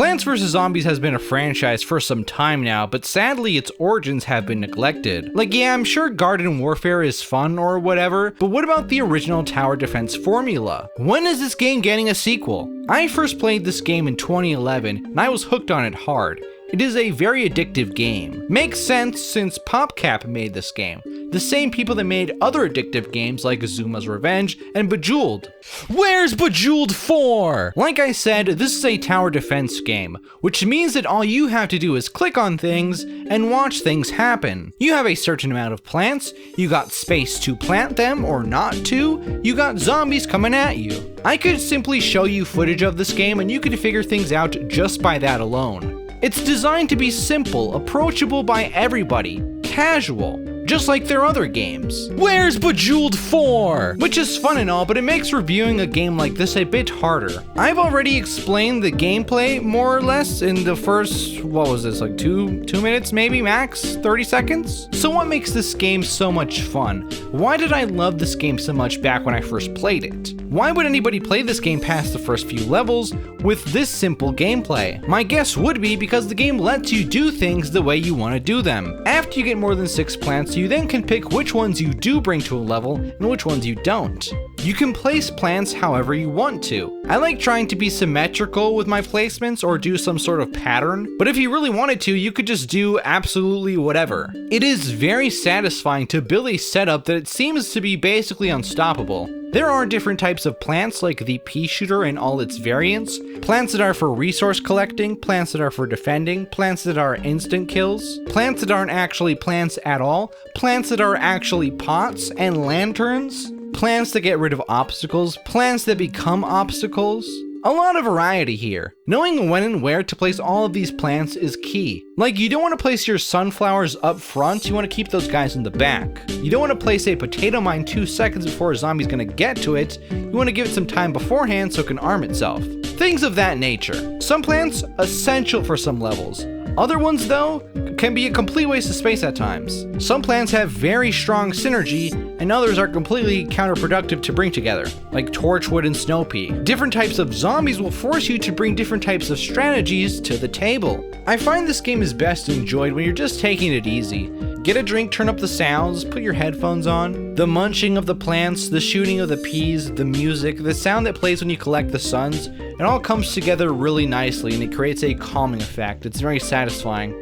Plants vs. Zombies has been a franchise for some time now, but sadly its origins have been neglected. Like, yeah, I'm sure garden warfare is fun or whatever, but what about the original tower defense formula? When is this game getting a sequel? I first played this game in 2011, and I was hooked on it hard. It is a very addictive game. Makes sense since PopCap made this game, the same people that made other addictive games like Zuma's Revenge and Bejeweled. Where's Bejeweled 4? Like I said, this is a tower defense game, which means that all you have to do is click on things and watch things happen. You have a certain amount of plants, you got space to plant them or not to, you got zombies coming at you. I could simply show you footage of this game and you could figure things out just by that alone. It's designed to be simple, approachable by everybody, casual, just like their other games. Where's Bejeweled 4? Which is fun and all, but it makes reviewing a game like this a bit harder. I've already explained the gameplay more or less in the first, what was this, like two minutes maybe, max? 30 seconds? So what makes this game so much fun? Why did I love this game so much back when I first played it? Why would anybody play this game past the first few levels with this simple gameplay? My guess would be because the game lets you do things the way you want to do them. After you get more than 6 plants, you then can pick which ones you do bring to a level and which ones you don't. You can place plants however you want to. I like trying to be symmetrical with my placements or do some sort of pattern, but if you really wanted to, you could just do absolutely whatever. It is very satisfying to build a setup that it seems to be basically unstoppable. There are different types of plants like the pea shooter and all its variants, plants that are for resource collecting, plants that are for defending, plants that are instant kills, plants that aren't actually plants at all, plants that are actually pots and lanterns, plants that get rid of obstacles, plants that become obstacles. A lot of variety here. Knowing when and where to place all of these plants is key. Like, you don't want to place your sunflowers up front, you want to keep those guys in the back. You don't want to place a potato mine 2 seconds before a zombie's gonna get to it, you want to give it some time beforehand so it can arm itself. Things of that nature. Some plants, essential for some levels. Other ones, though, can be a complete waste of space at times. Some plants have very strong synergy, and others are completely counterproductive to bring together, like Torchwood and Snowpea. Different types of zombies will force you to bring different types of strategies to the table. I find this game is best enjoyed when you're just taking it easy. Get a drink, turn up the sounds, put your headphones on. The munching of the plants, the shooting of the peas, the music, the sound that plays when you collect the suns, it all comes together really nicely and it creates a calming effect. It's very satisfying.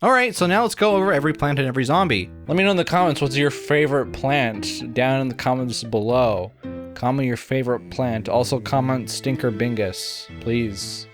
Alright, so now let's go over every plant and every zombie. Let me know in the comments what's your favorite plant down in the comments below. Comment your favorite plant. Also comment Stinker Bingus. Please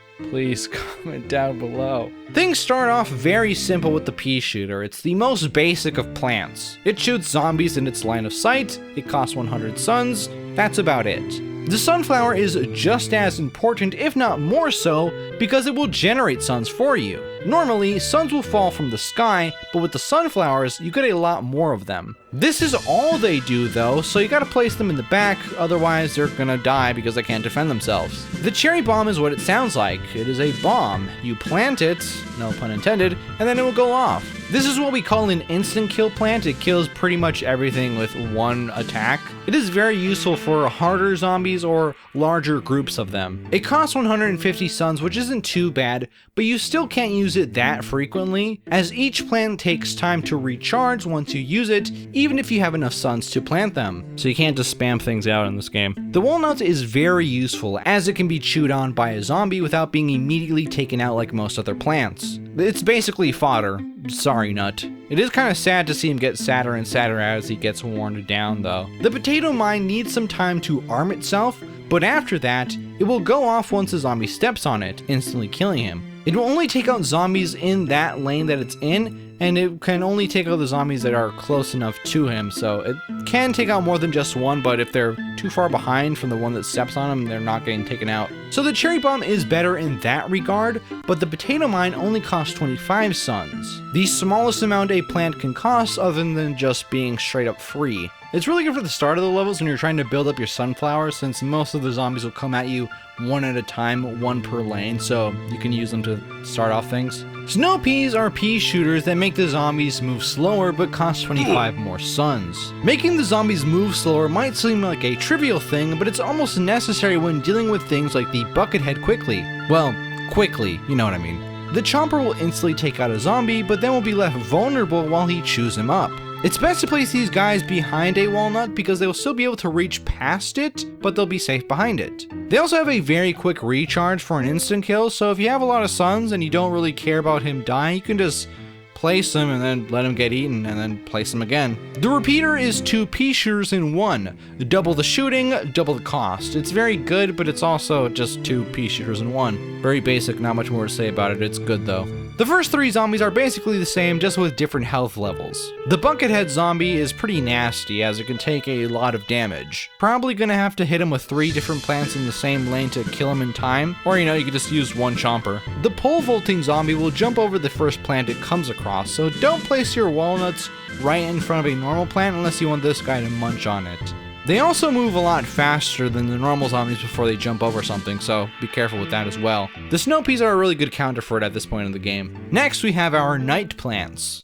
comment down below. Things start off very simple with the pea shooter. It's the most basic of plants. It shoots zombies in its line of sight. It costs 100 suns. That's about it. The sunflower is just as important, if not more so, because it will generate suns for you. Normally, suns will fall from the sky, but with the sunflowers, you get a lot more of them. This is all they do though, so you gotta place them in the back, otherwise they're gonna die because they can't defend themselves. The cherry bomb is what it sounds like. It is a bomb. You plant it, no pun intended, and then it will go off. This is what we call an instant kill plant. It kills pretty much everything with one attack. It is very useful for harder zombies or larger groups of them. It costs 150 suns, which isn't too bad, but you still can't use it that frequently, as each plant takes time to recharge once you use it, even if you have enough suns to plant them. So you can't just spam things out in this game. The walnut is very useful, as it can be chewed on by a zombie without being immediately taken out like most other plants. It's basically fodder. Sorry, Nut. It is kind of sad to see him get sadder and sadder as he gets worn down though. The potato mine needs some time to arm itself, but after that, it will go off once a zombie steps on it, instantly killing him. It will only take out zombies in that lane that it's in, and it can only take out the zombies that are close enough to him, so it can take out more than just one, but if they're too far behind from the one that steps on them, they're not getting taken out. So the cherry bomb is better in that regard, but the potato mine only costs 25 suns. The smallest amount a plant can cost other than just being straight up free. It's really good for the start of the levels when you're trying to build up your sunflower, since most of the zombies will come at you one at a time, one per lane, so you can use them to start off things. Snow peas are pea shooters that make the zombies move slower but cost 25 more suns. Making the zombies move slower might seem like a trivial thing, but it's almost necessary when dealing with things like the buckethead quickly. Well, quickly, you know what I mean. The chomper will instantly take out a zombie, but then will be left vulnerable while he chews him up. It's best to place these guys behind a walnut because they will still be able to reach past it, but they'll be safe behind it. They also have a very quick recharge for an instant kill, so if you have a lot of suns and you don't really care about him dying, you can just place him and then let him get eaten and then place him again. The repeater is 2 pea shooters in 1. Double the shooting, double the cost. It's very good, but it's also just 2 pea shooters in 1. Very basic, not much more to say about it. It's good though. The first 3 zombies are basically the same, just with different health levels. The buckethead zombie is pretty nasty as it can take a lot of damage. Probably gonna have to hit him with 3 different plants in the same lane to kill him in time, or you could just use 1 chomper. The pole vaulting zombie will jump over the first plant it comes across, so don't place your walnuts right in front of a normal plant unless you want this guy to munch on it. They also move a lot faster than the normal zombies before they jump over something, so be careful with that as well. The snow peas are a really good counter for it at this point in the game. Next, we have our night plants.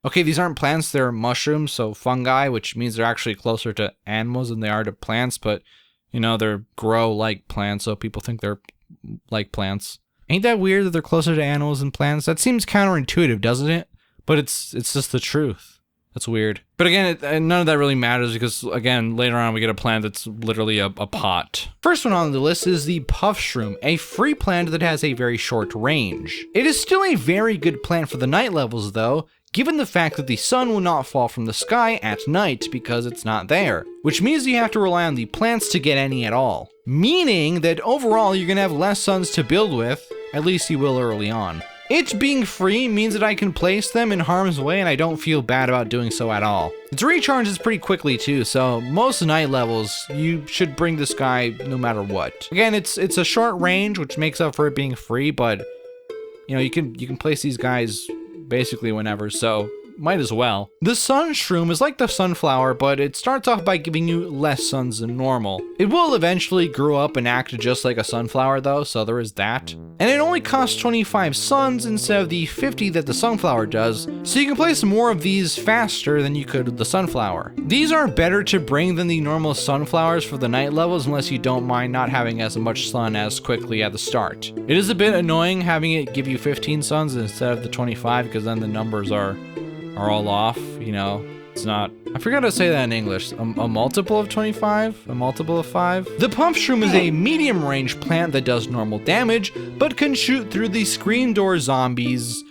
Okay, these aren't plants, they're mushrooms, so fungi, which means they're actually closer to animals than they are to plants, but, they're grow like plants, so people think they're like plants. Ain't that weird that they're closer to animals than plants? That seems counterintuitive, doesn't it? But it's just the truth. That's weird. But again, none of that really matters because, again, later on we get a plant that's literally a pot. First one on the list is the puff shroom, a free plant that has a very short range. It is still a very good plant for the night levels though, given the fact that the sun will not fall from the sky at night because it's not there, which means you have to rely on the plants to get any at all. Meaning that overall you're gonna have less suns to build with, at least you will early on. It being free means that I can place them in harm's way and I don't feel bad about doing so at all. It recharges pretty quickly too, so most night levels, you should bring this guy no matter what. Again, it's a short range, which makes up for it being free, but you can place these guys basically whenever, so might as well. The sun shroom is like the sunflower, but it starts off by giving you less suns than normal. It will eventually grow up and act just like a sunflower though, so there is that. And it only costs 25 suns instead of the 50 that the sunflower does, so you can place more of these faster than you could with the sunflower. These are better to bring than the normal sunflowers for the night levels unless you don't mind not having as much sun as quickly at the start. It is a bit annoying having it give you 15 suns instead of the 25 because then the numbers are all off, it's not, I forgot to say that in English, a multiple of 25, a multiple of 5. The pump shroom is a medium range plant that does normal damage, but can shoot through the screen door zombies.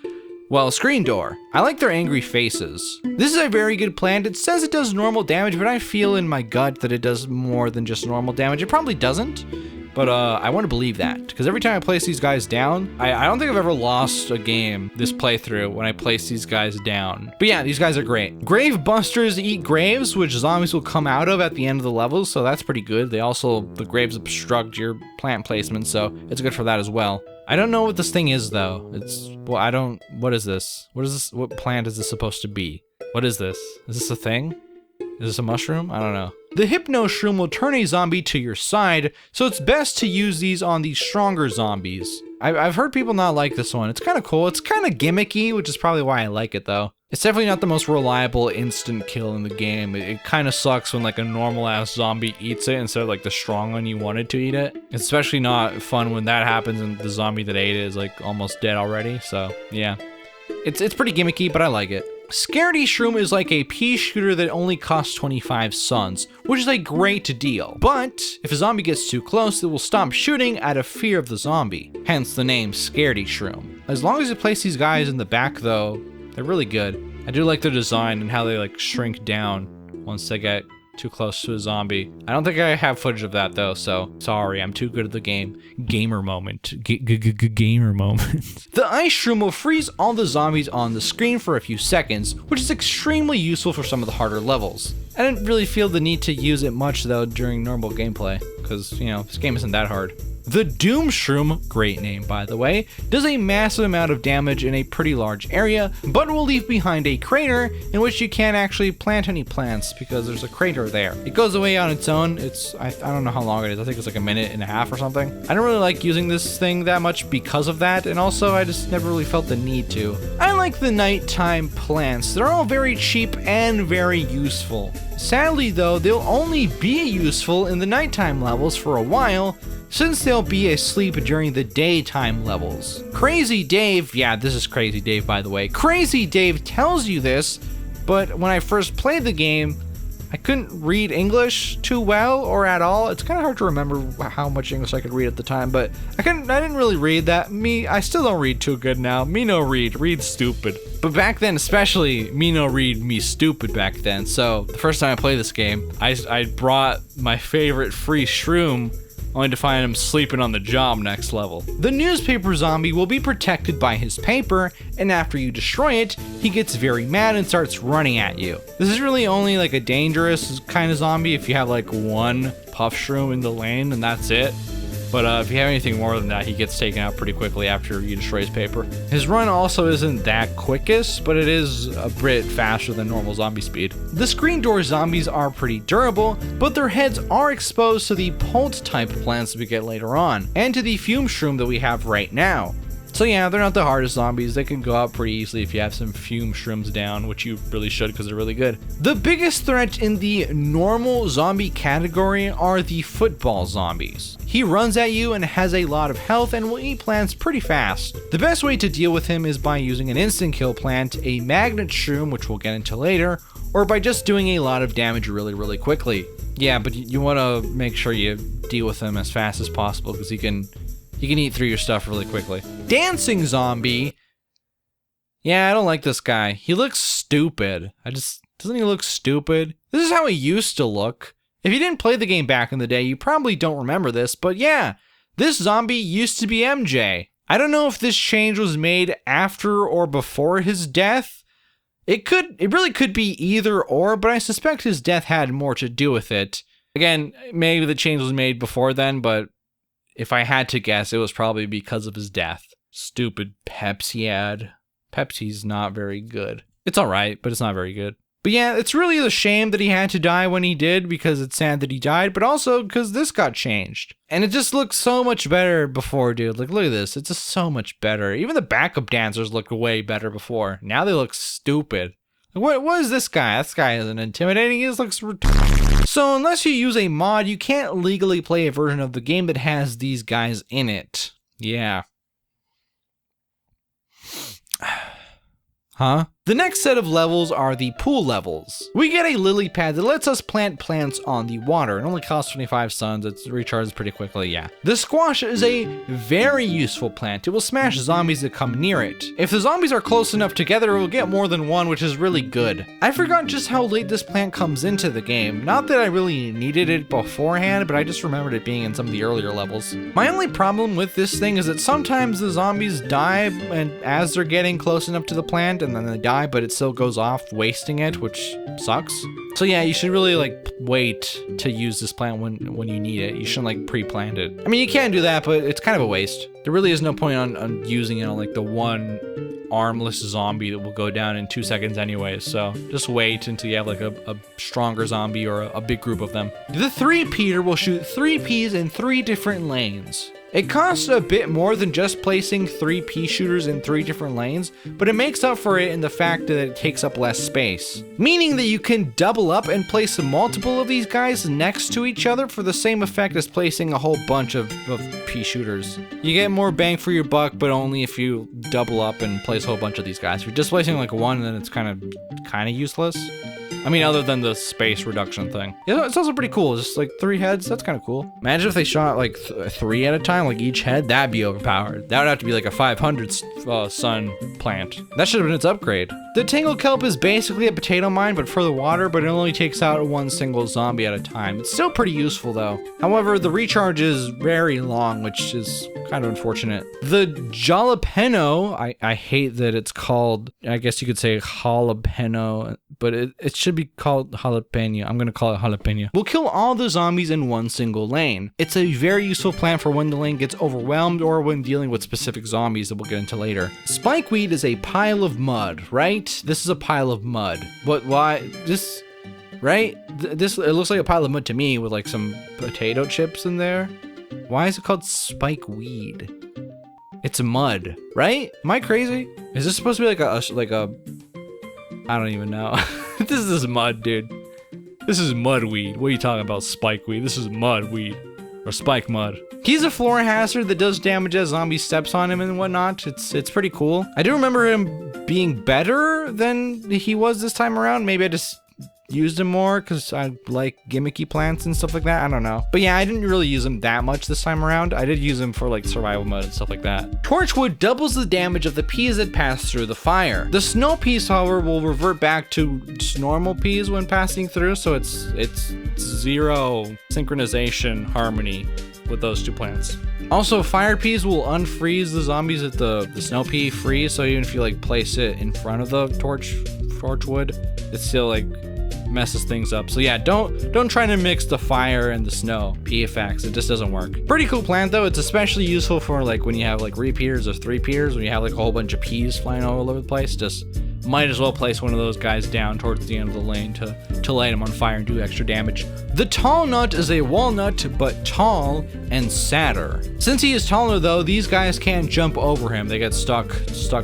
Well, screen door. I like their angry faces. This is a very good plant. It says it does normal damage, but I feel in my gut that it does more than just normal damage. It probably doesn't. But I want to believe that, because every time I place these guys down, I don't think I've ever lost a game this playthrough when I place these guys down. But yeah, these guys are great. Grave busters eat graves, which zombies will come out of at the end of the levels, so that's pretty good. The graves obstruct your plant placement, so it's good for that as well. I don't know what this thing is though. What is this? What plant is this supposed to be? What is this? Is this a thing? Is this a mushroom? I don't know. The Hypno Shroom will turn a zombie to your side, so it's best to use these on the stronger zombies. I've heard people not like this one. It's kind of cool. It's kind of gimmicky, which is probably why I like it though. It's definitely not the most reliable instant kill in the game. It kind of sucks when like a normal ass zombie eats it instead of like the strong one you wanted to eat it. It's especially not fun when that happens and the zombie that ate it is like almost dead already, so yeah. It's pretty gimmicky, but I like it. Scaredy Shroom is like a pea shooter that only costs 25 suns, which is a great deal. But if a zombie gets too close, it will stop shooting out of fear of the zombie. Hence the name Scaredy Shroom. As long as you place these guys in the back though, they're really good. I do like their design and how they like shrink down once they get too close to a zombie. I don't think I have footage of that though, so sorry, I'm too good at the game. Gamer moment. Gamer moment. The Ice Shroom will freeze all the zombies on the screen for a few seconds, which is extremely useful for some of the harder levels. I didn't really feel the need to use it much though during normal gameplay, because, this game isn't that hard. The Doom Shroom, great name by the way, does a massive amount of damage in a pretty large area, but will leave behind a crater in which you can't actually plant any plants because there's a crater there. It goes away on its own. I don't know how long it is. I think it's like a minute and a half or something. I don't really like using this thing that much because of that, and also I just never really felt the need to. I like the nighttime plants. They're all very cheap and very useful. Sadly though, they'll only be useful in the nighttime levels for a while, since they'll be asleep during the daytime levels. Crazy Dave, yeah, this is Crazy Dave by the way, Crazy Dave tells you this, but when I first played the game, I couldn't read English too well or at all. It's kind of hard to remember how much English I could read at the time, but I didn't really read that. I still don't read too good now. Me no read stupid. But back then especially, me no read, me stupid back then. So the first time I played this game, I brought my favorite free shroom, only to find him sleeping on the job next level. The newspaper zombie will be protected by his paper, and after you destroy it, he gets very mad and starts running at you. This is really only like a dangerous kind of zombie if you have like one puff shroom in the lane and that's it. But if you have anything more than that, he gets taken out pretty quickly after you destroy his paper. His run also isn't that quickest, but it is a bit faster than normal zombie speed. The screen door zombies are pretty durable, but their heads are exposed to the pult type plants that we get later on, and to the fume shroom that we have right now. So yeah, they're not the hardest zombies. They can go out pretty easily if you have some fume shrooms down, which you really should because they're really good. The biggest threat in the normal zombie category are the football zombies. He runs at you and has a lot of health and will eat plants pretty fast. The best way to deal with him is by using an instant kill plant, a magnet shroom, which we'll get into later, or by just doing a lot of damage really quickly. Yeah, but you want to make sure you deal with him as fast as possible because he can eat through your stuff really quickly. Dancing zombie. Yeah, I don't like this guy. He looks stupid. Doesn't he look stupid? This is how he used to look. If you didn't play the game back in the day, you probably don't remember this, but yeah, this zombie used to be MJ. I don't know if this change was made after or before his death. It really could be either or, but I suspect his death had more to do with it. Again, maybe the change was made before then, but if I had to guess, it was probably because of his death. Stupid Pepsi ad. Pepsi's not very good. It's alright, but it's not very good. But yeah, it's really a shame that he had to die when he did, because it's sad that he died, but also because this got changed. And it just looks so much better before, dude. Like, look at this. It's just so much better. Even the backup dancers looked way better before. Now they look stupid. Like, what is this guy? This guy isn't intimidating. He just looks So unless you use a mod, you can't legally play a version of the game that has these guys in it. Yeah. Huh? The next set of levels are the pool levels. We get a lily pad that lets us plant plants on the water. It only costs 25 suns. It recharges pretty quickly, yeah. The squash is a very useful plant. It will smash zombies that come near it. If the zombies are close enough together, it will get more than one, which is really good. I forgot just how late this plant comes into the game. Not that I really needed it beforehand, but I just remembered it being in some of the earlier levels. My only problem with this thing is that sometimes the zombies die and as they're getting close enough to the plant, and then they die, but it still goes off, wasting it, which sucks. So yeah, you should really like wait to use this plant when you need it. You shouldn't like pre-plant it. I mean, you can do that, but it's kind of a waste. There really is no point on using it on like the one armless zombie that will go down in 2 seconds anyways. So just wait until you have like a stronger zombie or a big group of them. The 3-peater will shoot 3 peas in 3 different lanes. It costs a bit more than just placing 3 pea shooters in 3 different lanes, but it makes up for it in the fact that it takes up less space. Meaning that you can double up and place multiple of these guys next to each other for the same effect as placing a whole bunch of pea shooters. You get more bang for your buck, but only if you double up and place a whole bunch of these guys. If you're just placing like one, then it's kind of useless. I mean, other than the space reduction thing. Yeah, it's also pretty cool. Just like 3 heads, that's kind of cool. Imagine if they shot like 3 at a time, like each head, that'd be overpowered. That would have to be like a 500 sun plant. That should have been its upgrade. The Tangle Kelp is basically a potato mine, but for the water, but it only takes out one single zombie at a time. It's still pretty useful though. However, the recharge is very long, which is kind of unfortunate. The jalapeno, I hate that it's called, I guess you could say jalapeno, but it should should be called jalapeno. I'm gonna call it jalapeno. Will kill all the zombies in one single lane. It's a very useful plant for when the lane gets overwhelmed or when dealing with specific zombies that we'll get into later. Spikeweed is a pile of mud, right? This is a pile of mud. But why this, right? This, it looks like a pile of mud to me with like some potato chips in there. Why is it called spikeweed? It's mud, right? Am I crazy? Is this supposed to be like a I don't even know. This is mud, dude. This is mudweed. What are you talking about, spikeweed? This is mudweed. Or spike mud. He's a floor hazard that does damage as zombie steps on him and whatnot. It's pretty cool. I do remember him being better than he was this time around. Maybe I just used him more because I like gimmicky plants and stuff like that. I don't know. But yeah, I didn't really use him that much this time around. I did use him for like survival mode and stuff like that. Torchwood doubles the damage of the peas that pass through the fire. The snow peas, however, will revert back to normal peas when passing through, so it's zero synchronization harmony with those two plants. Also, fire peas will unfreeze the zombies that the snow pea freeze, so even if you like place it in front of the torchwood, it's still like messes things up. So yeah, don't try to mix the fire and the snow pea effects. It just doesn't work. Pretty cool plant though. It's especially useful for like when you have like repeaters or 3-peaters, when you have like a whole bunch of peas flying all over the place. Just might as well place one of those guys down towards the end of the lane to light them on fire and do extra damage. The tall nut is a walnut, but tall and sadder. Since he is taller though, these guys can't jump over him. They get stuck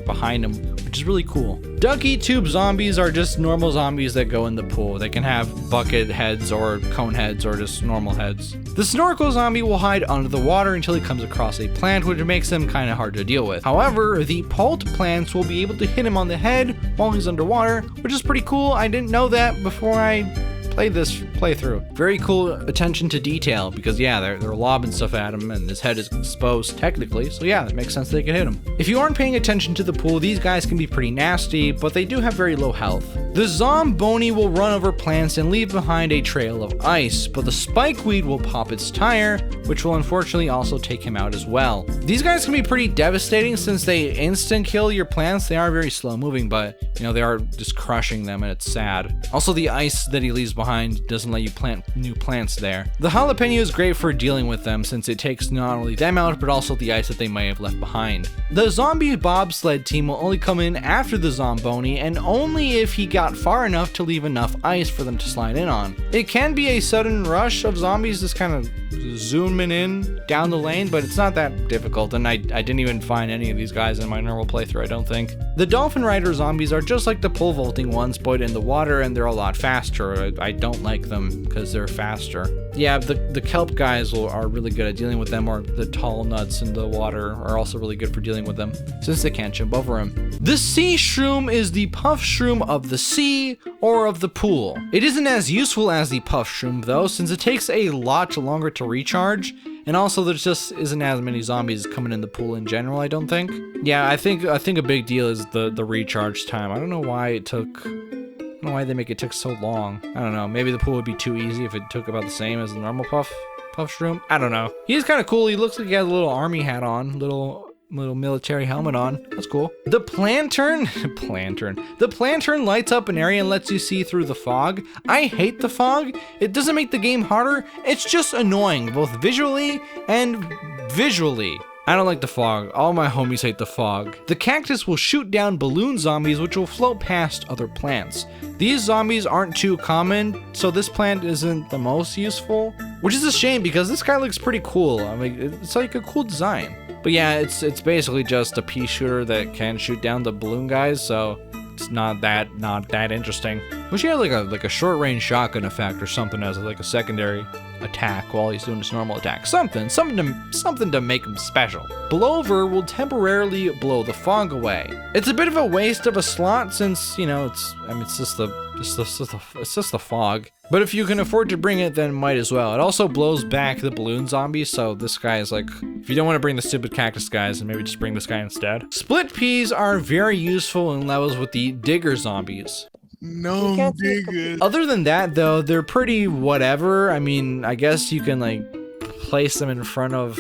behind him, which is really cool. Ducky tube zombies are just normal zombies that go in the pool. They can have bucket heads or cone heads or just normal heads. The snorkel zombie will hide under the water until he comes across a plant, which makes them kind of hard to deal with. However, the pult plants will be able to hit him on the head while he's underwater, which is pretty cool. I didn't know that before I played this playthrough. Very cool attention to detail because yeah, they're lobbing stuff at him and his head is exposed technically, so yeah, it makes sense they can hit him. If you aren't paying attention to the pool, these guys can be pretty nasty, but they do have very low health. The zomboni will run over plants and leave behind a trail of ice, but the spikeweed will pop its tire, which will unfortunately also take him out as well. These guys can be pretty devastating since they instant kill your plants. They are very slow moving, but you know, they are just crushing them and it's sad. Also, the ice that he leaves behind doesn't let you plant new plants there. The jalapeno is great for dealing with them since it takes not only them out, but also the ice that they may have left behind. The zombie bobsled team will only come in after the zomboni and only if he got far enough to leave enough ice for them to slide in on. It can be a sudden rush of zombies just kind of zooming in down the lane, but it's not that difficult, and I didn't even find any of these guys in my normal playthrough, I don't think. The dolphin rider zombies are just like the pole vaulting ones, but in the water, and they're a lot faster. I don't like them because they're faster. Yeah, the kelp guys are really good at dealing with them, or the tall nuts in the water are also really good for dealing with them, since they can't jump over them. The sea shroom is the puff shroom of the sea, or of the pool. It isn't as useful as the puff shroom though, since it takes a lot longer to recharge, and also there just isn't as many zombies coming in the pool in general, I don't think. Yeah, I think a big deal is the recharge time. I don't know why it took... I don't know why they make it took so long. I don't know. Maybe the pool would be too easy if it took about the same as the normal puff shroom. I don't know. He's kind of cool. He looks like he has a little army hat on, little military helmet on. That's cool. The plantern, the plantern lights up an area and lets you see through the fog. I hate the fog. It doesn't make the game harder. It's just annoying, both visually and visually. I don't like the fog. All my homies hate the fog. The cactus will shoot down balloon zombies which will float past other plants. These zombies aren't too common, so this plant isn't the most useful, which is a shame because this guy looks pretty cool. I mean, it's like a cool design. But yeah, it's basically just a pea shooter that can shoot down the balloon guys, so it's not that interesting. Wish he had like a short range shotgun effect or something as like a secondary attack while he's doing his normal attack. Something to make him special. Blower will temporarily blow the fog away. It's a bit of a waste of a slot since, you know, it's just the fog. But if you can afford to bring it, then might as well. It also blows back the balloon zombies, so this guy is like, if you don't want to bring the stupid cactus guys, then maybe just bring this guy instead. Split peas are very useful in levels with the digger zombies. No digger. Other than that, though, they're pretty whatever. I mean, I guess you can like place them in front of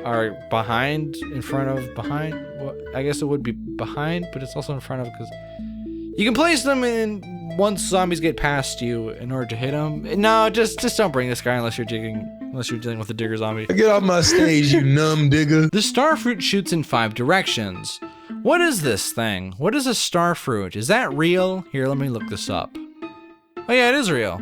or behind. Well, I guess it would be behind, but it's also in front of because you can place them in once zombies get past you in order to hit them. No, just don't bring this guy unless you're dealing with a digger zombie. Get off my stage, you numb digger. The starfruit shoots in 5 directions. What is this thing? What is a starfruit? Is that real? Here, let me look this up. Oh yeah, it is real.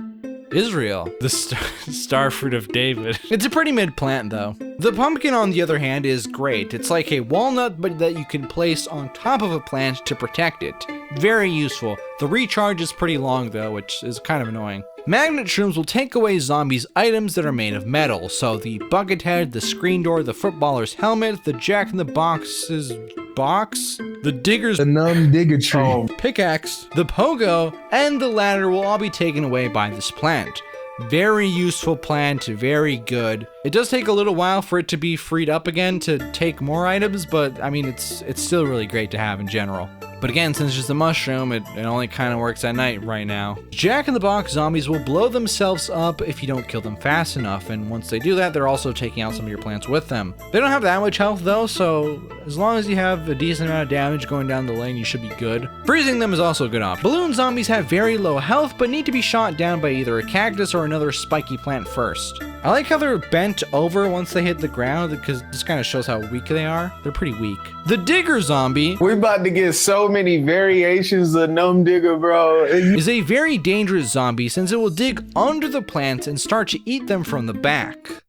Israel, the starfruit of David. It's a pretty mid plant though. The pumpkin, on the other hand, is great. It's like a walnut, but that you can place on top of a plant to protect it. Very useful. The recharge is pretty long though, which is kind of annoying. Magnet shrooms will take away zombies' items that are made of metal. So the bucket head, the screen door, the footballer's helmet, the jack-in-the-box's box, the digger's the numb digger tree, pickaxe, the pogo, and the ladder will all be taken away by this plant. Very useful plant, very good. It does take a little while for it to be freed up again to take more items, but I mean, it's still really great to have in general. But again, since it's just a mushroom, it only kind of works at night right now. Jack-in-the-box zombies will blow themselves up if you don't kill them fast enough, and once they do that, they're also taking out some of your plants with them. They don't have that much health though, so as long as you have a decent amount of damage going down the lane, you should be good. Freezing them is also a good option. Balloon zombies have very low health, but need to be shot down by either a cactus or another spiky plant first. I like how they're bent over once they hit the ground, because this kind of shows how weak they are. They're pretty weak. The digger zombie, we're about to get so many variations of numb digger, bro. Is a very dangerous zombie since it will dig under the plants and start to eat them from the back.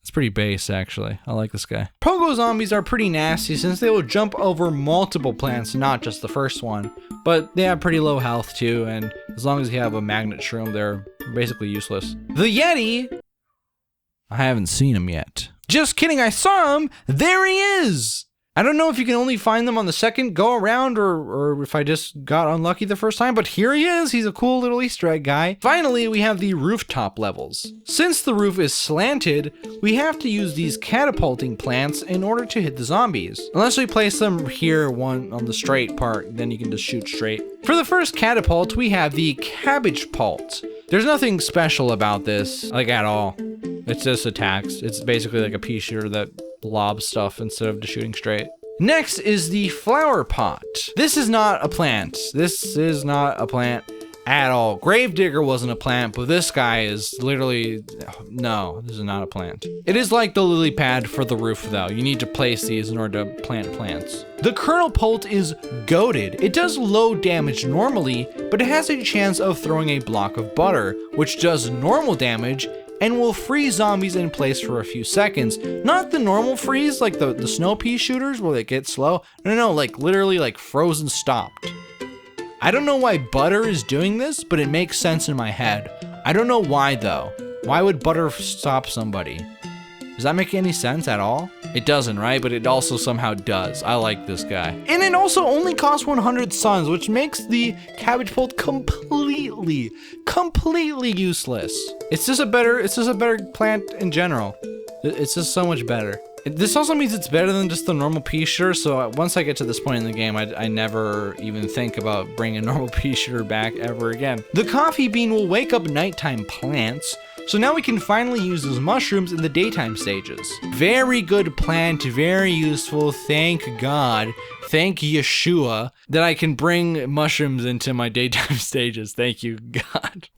It's pretty base, actually. I like this guy. Pogo zombies are pretty nasty since they will jump over multiple plants, not just the first one. But they have pretty low health too, and as long as you have a magnet shroom, they're basically useless. The Yeti, I haven't seen him yet. Just kidding, I saw him. There he is. I don't know if you can only find them on the second go around or if I just got unlucky the first time, but here he is. He's a cool little Easter egg guy. Finally, we have the rooftop levels. Since the roof is slanted, we have to use these catapulting plants in order to hit the zombies. Unless we place them here one on the straight part, then you can just shoot straight. For the first catapult, we have the cabbage pult. There's nothing special about this, like at all. It's just attacks. It's basically like a pea shooter that lobs stuff instead of just shooting straight. Next is the flower pot. This is not a plant. This is not a plant at all. Gravedigger wasn't a plant, but this guy is literally, no, this is not a plant. It is like the lily pad for the roof though. You need to place these in order to plant plants. The kernel pult is goated. It does low damage normally, but it has a chance of throwing a block of butter, which does normal damage and will freeze zombies in place for a few seconds. Not the normal freeze, like the snow pea shooters where they get slow. No, like literally like frozen stopped. I don't know why butter is doing this, but it makes sense in my head. I don't know why though. Why would butter stop somebody? Does that make any sense at all? It doesn't, right? But it also somehow does. I like this guy. And it also only costs 100 suns, which makes the cabbage pult completely useless. It's just a better plant in general. It's just so much better. This also means it's better than just the normal pea shooter, so once I get to this point in the game, I never even think about bringing a normal pea shooter back ever again. The coffee bean will wake up nighttime plants, so now we can finally use those mushrooms in the daytime stages. Very good plant, very useful, thank God. Thank Yeshua that I can bring mushrooms into my daytime stages. Thank you, God.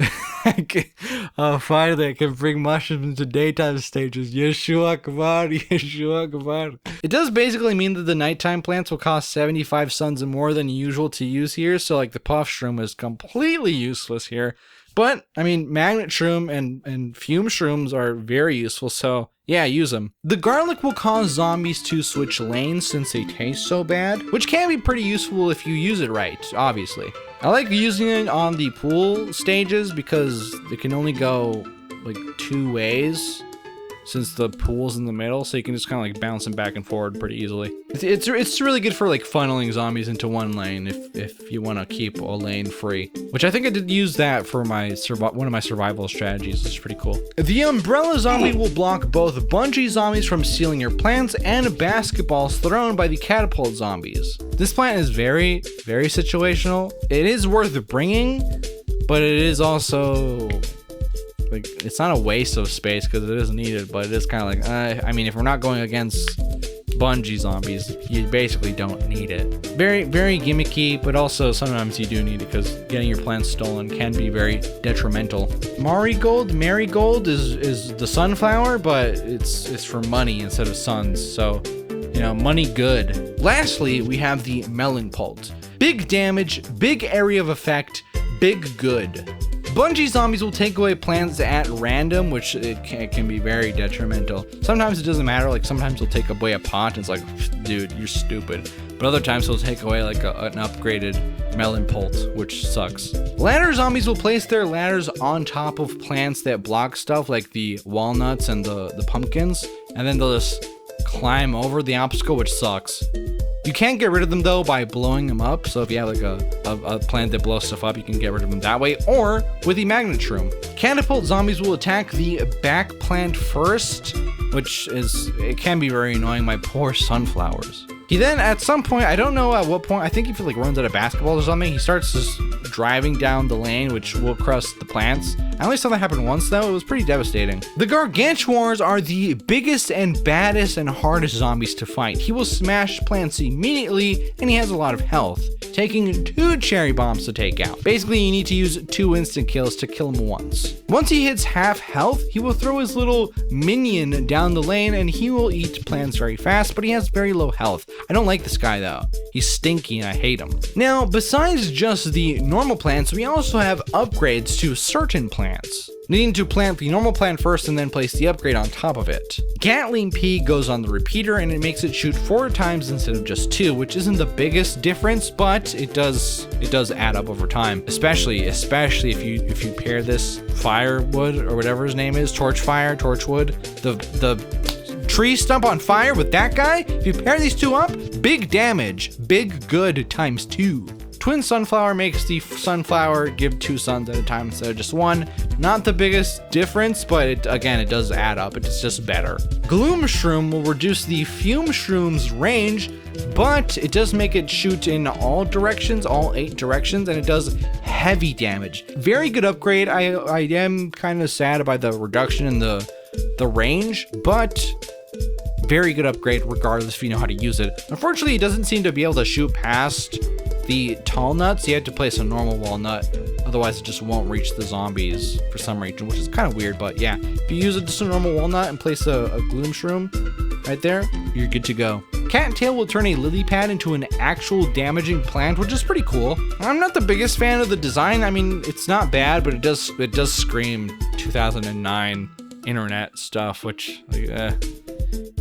Finally I can bring mushrooms into daytime stages. Yeshua, come on, Yeshua, come on. It does basically mean that the nighttime plants will cost 75 suns and more than usual to use here, so like the puff shroom is completely useless here. But, I mean, magnet shroom and fume shrooms are very useful, so yeah, use them. The garlic will cause zombies to switch lanes since they taste so bad, which can be pretty useful if you use it right, obviously. I like using it on the pool stages because it can only go like 2 ways since the pool's in the middle, so you can just kind of like bounce them back and forward pretty easily. It's really good for like funneling zombies into one lane if you want to keep a lane free, which I think I did use that for my one of my survival strategies. It's pretty cool. The umbrella zombie will block both bungee zombies from stealing your plants and basketballs thrown by the catapult zombies. This plant is very situational. It is worth bringing, but it is also like, it's not a waste of space because it is needed, but it is kind of like, I mean, if we're not going against spongy zombies, you basically don't need it. Very, very gimmicky, but also sometimes you do need it because getting your plants stolen can be very detrimental. Marigold is the sunflower, but it's for money instead of suns, so you know, money good. Lastly, we have the melon pult. Big damage, big area of effect, big good. Bungie zombies will take away plants at random, which it can be very detrimental. Sometimes it doesn't matter, like sometimes they'll take away a pot and it's like, dude, you're stupid. But other times they'll take away like an upgraded melon pult, which sucks. Ladder zombies will place their ladders on top of plants that block stuff like the walnuts and the pumpkins, and then they'll just climb over the obstacle, which sucks. You can't get rid of them though by blowing them up, so if you have like a plant that blows stuff up, you can get rid of them that way, or with the magnet shroom. Catapult zombies will attack the back plant first, which it can be very annoying, my poor sunflowers. He then, at some point, I don't know at what point, I think if he like runs out of basketballs or something, he starts just driving down the lane, which will crush the plants. I only saw that happen once though, it was pretty devastating. The Gargantuars are the biggest and baddest and hardest zombies to fight. He will smash plants immediately, and he has a lot of health, taking 2 cherry bombs to take out. Basically, you need to use 2 instant kills to kill him once. Once he hits half health, he will throw his little minion down the lane, and he will eat plants very fast, but he has very low health. I don't like this guy though. He's stinky and I hate him. Now, besides just the normal plants, we also have upgrades to certain plants. Needing to plant the normal plant first and then place the upgrade on top of it. Gatling Pea goes on the repeater and it makes it shoot 4 times instead of just 2, which isn't the biggest difference, but it does add up over time. Especially if you pair this Firewood or whatever his name is, Torchwood, the tree stump on fire with that guy. If you pair these 2 up, big damage, big good times 2. Twin Sunflower makes the sunflower give 2 suns at a time instead of just 1. Not the biggest difference, but it does add up. It's just better. Gloom Shroom will reduce the Fume Shroom's range, but it does make it shoot in all directions, all 8 directions, and it does heavy damage. Very good upgrade. I am kind of sad about the reduction in the range, but very good upgrade regardless if you know how to use it. Unfortunately, it doesn't seem to be able to shoot past the tall nuts. You have to place a normal walnut, otherwise it just won't reach the zombies for some reason, which is kind of weird, but yeah. If you use just a normal walnut and place a gloom shroom right there, you're good to go. Cattail will turn a lily pad into an actual damaging plant, which is pretty cool. I'm not the biggest fan of the design. I mean, it's not bad, but it does scream 2009 internet stuff, which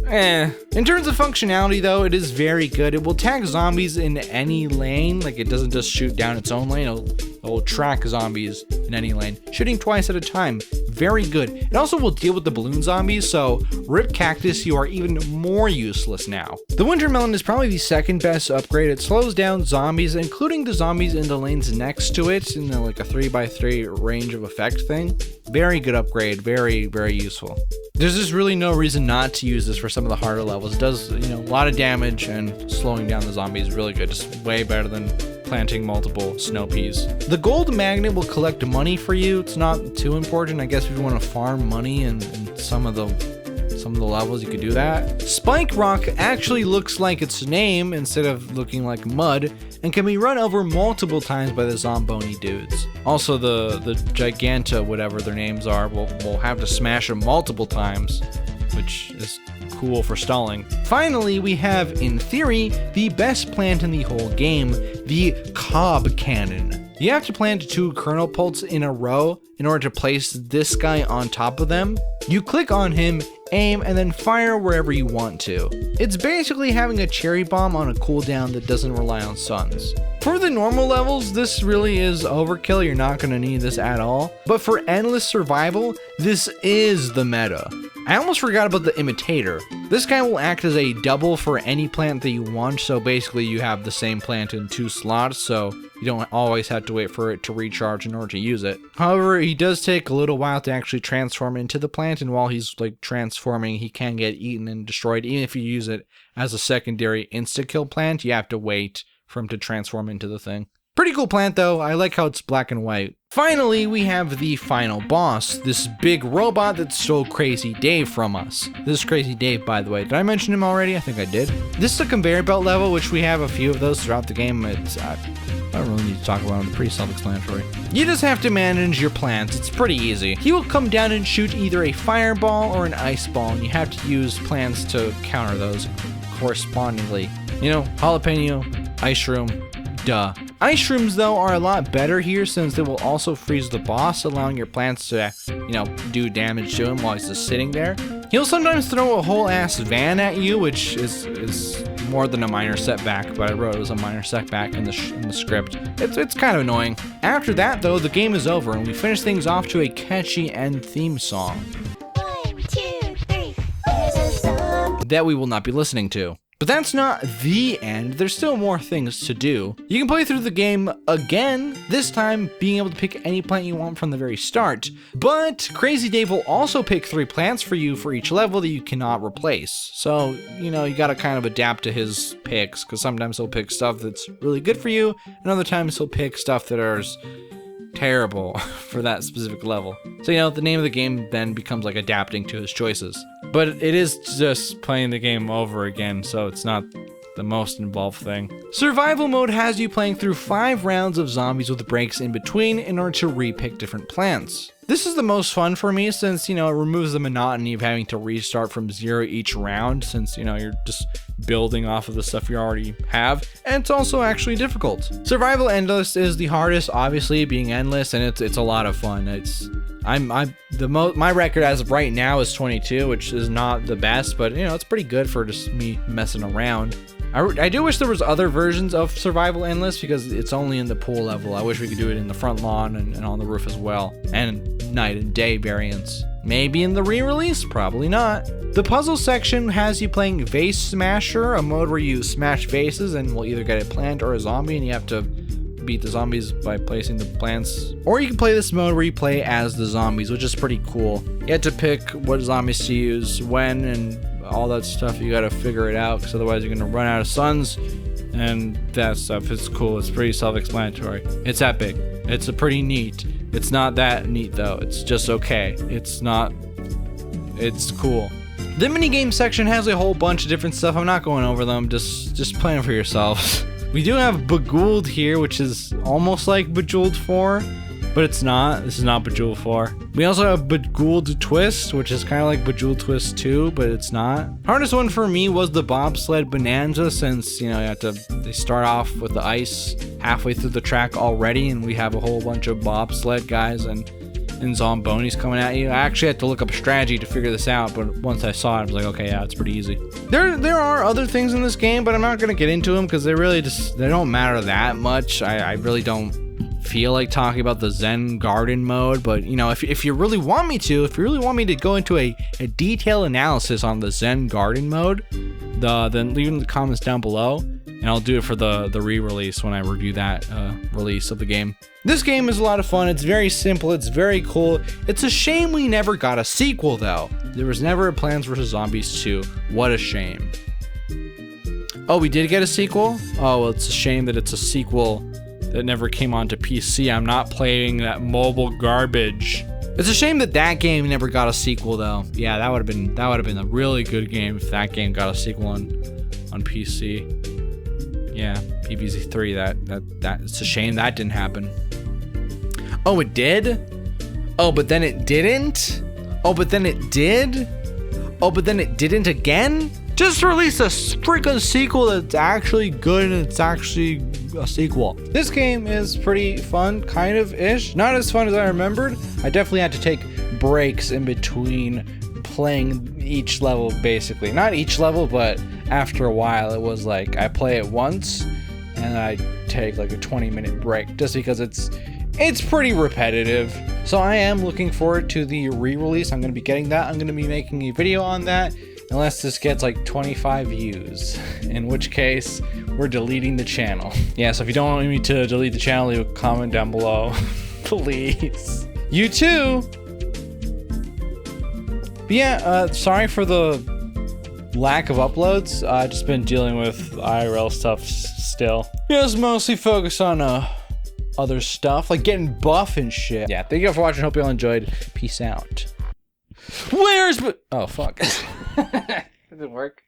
In terms of functionality though, it is very good. It will tag zombies in any lane, like it doesn't just shoot down its own lane, it'll track zombies in any lane, shooting twice at a time. Very good. It also will deal with the balloon zombies, so rip cactus, you are even more useless now. The winter melon is probably the second best upgrade. It slows down zombies, including the zombies in the lanes next to it, in like a 3x3 range of effect thing. Very good upgrade, very, very useful. There's just really no reason not to use this for some of the harder levels. It does, a lot of damage, and slowing down the zombies is really good. Just way better than planting multiple snow peas. The gold magnet will collect money for you. It's not too important. I guess if you want to farm money in some of the levels, you could do that. Spike rock actually looks like its name instead of looking like mud, and can be run over multiple times by the Zomboni dudes. Also, the Giganta, whatever their names are, will have to smash them multiple times, which is cool for stalling. Finally, we have, in theory, the best plant in the whole game, the Cob Cannon. You have to plant 2 kernel pults in a row in order to place this guy on top of them. You click on him, aim, and then fire wherever you want to. It's basically having a cherry bomb on a cooldown that doesn't rely on suns. For the normal levels, this really is overkill. You're not going to need this at all. But for endless survival, this is the meta. I almost forgot about the imitator. This guy will act as a double for any plant that you want, so basically you have the same plant in 2 slots, so you don't always have to wait for it to recharge in order to use it. However, he does take a little while to actually transform into the plant, and while he's like transforming, he can get eaten and destroyed. Even if you use it as a secondary insta-kill plant, you have to wait for him to transform into the thing. Pretty cool plant though. I like how it's black and white. Finally, we have the final boss, this big robot that stole Crazy Dave from us. This is Crazy Dave, by the way. Did I mention him already? I think I did. This is a conveyor belt level, which we have a few of those throughout the game. I don't really need to talk about them. They're pretty self-explanatory. You just have to manage your plants. It's pretty easy. He will come down and shoot either a fireball or an ice ball, and you have to use plants to counter those correspondingly. You know, jalapeno, ice room, duh. Ice shrooms, though, are a lot better here since they will also freeze the boss, allowing your plants to, you know, do damage to him while he's just sitting there. He'll sometimes throw a whole ass van at you, which is more than a minor setback, but I wrote it was a minor setback in the script. It's kind of annoying. After that, though, the game is over, and we finish things off to a catchy end theme song. 1, 2, 3. There's a song. That we will not be listening to. But that's not the end, there's still more things to do. You can play through the game again, this time being able to pick any plant you want from the very start. But Crazy Dave will also pick 3 plants for you for each level that you cannot replace. So, you know, you gotta kind of adapt to his picks, because sometimes he'll pick stuff that's really good for you, and other times he'll pick stuff that is terrible for that specific level. So, you know, the name of the game then becomes like adapting to his choices. But it is just playing the game over again, so it's not the most involved thing. Survival mode has you playing through 5 rounds of zombies with breaks in between in order to re-pick different plants. This is the most fun for me since, you know, it removes the monotony of having to restart from 0 each round since, you know, you're just building off of the stuff you already have, and it's also actually difficult. Survival Endless is the hardest, obviously, being endless, and it's a lot of fun. My record as of right now is 22, which is not the best, but you know, it's pretty good for just me messing around. I do wish there was other versions of Survival Endless because it's only in the pool level. I wish we could do it in the front lawn and on the roof as well, and night and day variants. Maybe in the re-release, probably not. The puzzle section has you playing Vase Smasher, a mode where you smash vases and will either get a plant or a zombie, and you have to beat the zombies by placing the plants. Or you can play this mode where you play as the zombies, which is pretty cool. You have to pick what zombies to use, when, and all that stuff. You gotta figure it out, because otherwise you're gonna run out of suns, and that stuff is cool. It's pretty self-explanatory. It's epic. It's a pretty neat. It's not that neat though. It's just okay. It's cool. The minigame section has a whole bunch of different stuff. I'm not going over them. Just play them for yourselves. We do have Begooled here, which is almost like Bejeweled 4, but it's not. This is not Bejeweled 4. We also have Begooled Twist, which is kind of like Bejeweled Twist 2, but it's not. Hardest one for me was the Bobsled Bonanza, since, you know, they start off with the ice halfway through the track already, and we have a whole bunch of bobsled guys and zombonis coming at you. I actually had to look up a strategy to figure this out, but once I saw it, I was like, okay, yeah, it's pretty easy. There are other things in this game, but I'm not going to get into them because they don't matter that much. I really don't feel like talking about the Zen Garden mode, but you know, if you really want me to go into a detailed analysis on the Zen Garden mode, then leave it in the comments down below, and I'll do it for the re-release when I review that release of the game. This game is a lot of fun. It's very simple. It's very cool. It's a shame we never got a sequel, though. There was never a Plants vs. Zombies 2. What a shame. Oh, we did get a sequel? Oh, well, it's a shame that it's a sequel that never came onto PC. I'm not playing that mobile garbage. It's a shame that game never got a sequel, though. Yeah, that would have been a really good game if that game got a sequel on PC. Yeah, PvZ3. That it's a shame that didn't happen. Oh, it did? Oh, but then it didn't? Oh, but then it did? Oh, but then it didn't again? Just release a freaking sequel that's actually good and it's actually a sequel. This game is pretty fun, kind of-ish. Not as fun as I remembered. I definitely had to take breaks in between playing each level, basically. Not each level, but after a while, it was like I play it once and I take like a 20-minute break just because it's pretty repetitive. So I am looking forward to the re-release. I'm going to be getting that. I'm going to be making a video on that. Unless this gets like 25 views, in which case we're deleting the channel. Yeah, so if you don't want me to delete the channel, leave a comment down below, please. You too. But yeah, sorry for the lack of uploads. I've just been dealing with IRL stuff still. Just mostly focused on other stuff, like getting buff and shit. Yeah, thank you all for watching. Hope you all enjoyed. Peace out. Oh, fuck. Did it work?